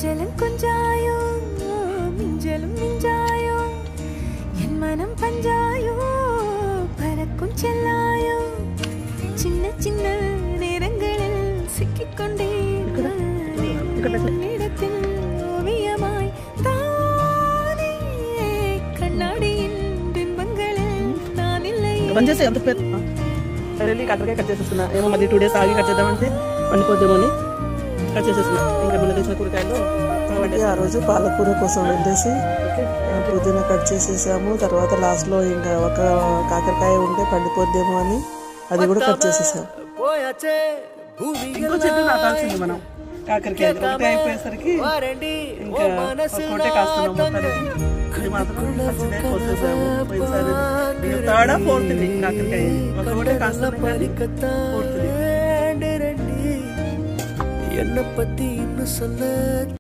கொஞ்சலும் கொஞ்சாயோ மிஞ்சலும் மிஞ்சாயோ என் மனம் பஞ்சாயோ பறக்கும் செல்லாயோ சின்ன சின்ன நேரங்களில் சிக்கிக்கொண்டே இடத்தில் ஓவியமாய் தானே கண்ணாடியின் బింబంகளில் நான் இல்லை రెడీ కాకరకాయ కట్ చేసేస్తున్నా ఏమో మళ్ళీ 2 days ఆగి కట్ చేద్దామంటే పండిపోద్దామని కట్ చేసేస్తున్నా ఇంకా మొన్న తెచ్చిన కూరగాయలు ఆ రోజు పాలకూర కోసం వెళ్ళేసి పుదీనా కట్ చేసేసాము తర్వాత లాస్ట్లో ఇంకా ఒక కాకరకాయ ఉంటే పండిపోద్దేమో అని అది కూడా కట్ చేసేసాము ఇంకో చెట్టు నాటాల్సింది మనం కాకరకాయ ఒకటే అయిపోయేసరికి ఇంకా ఒకటే కాస్తున్నాం థర్డ్ ఫోర్త్ కాకరకాయ ఒకటే కాస్తున్నాం.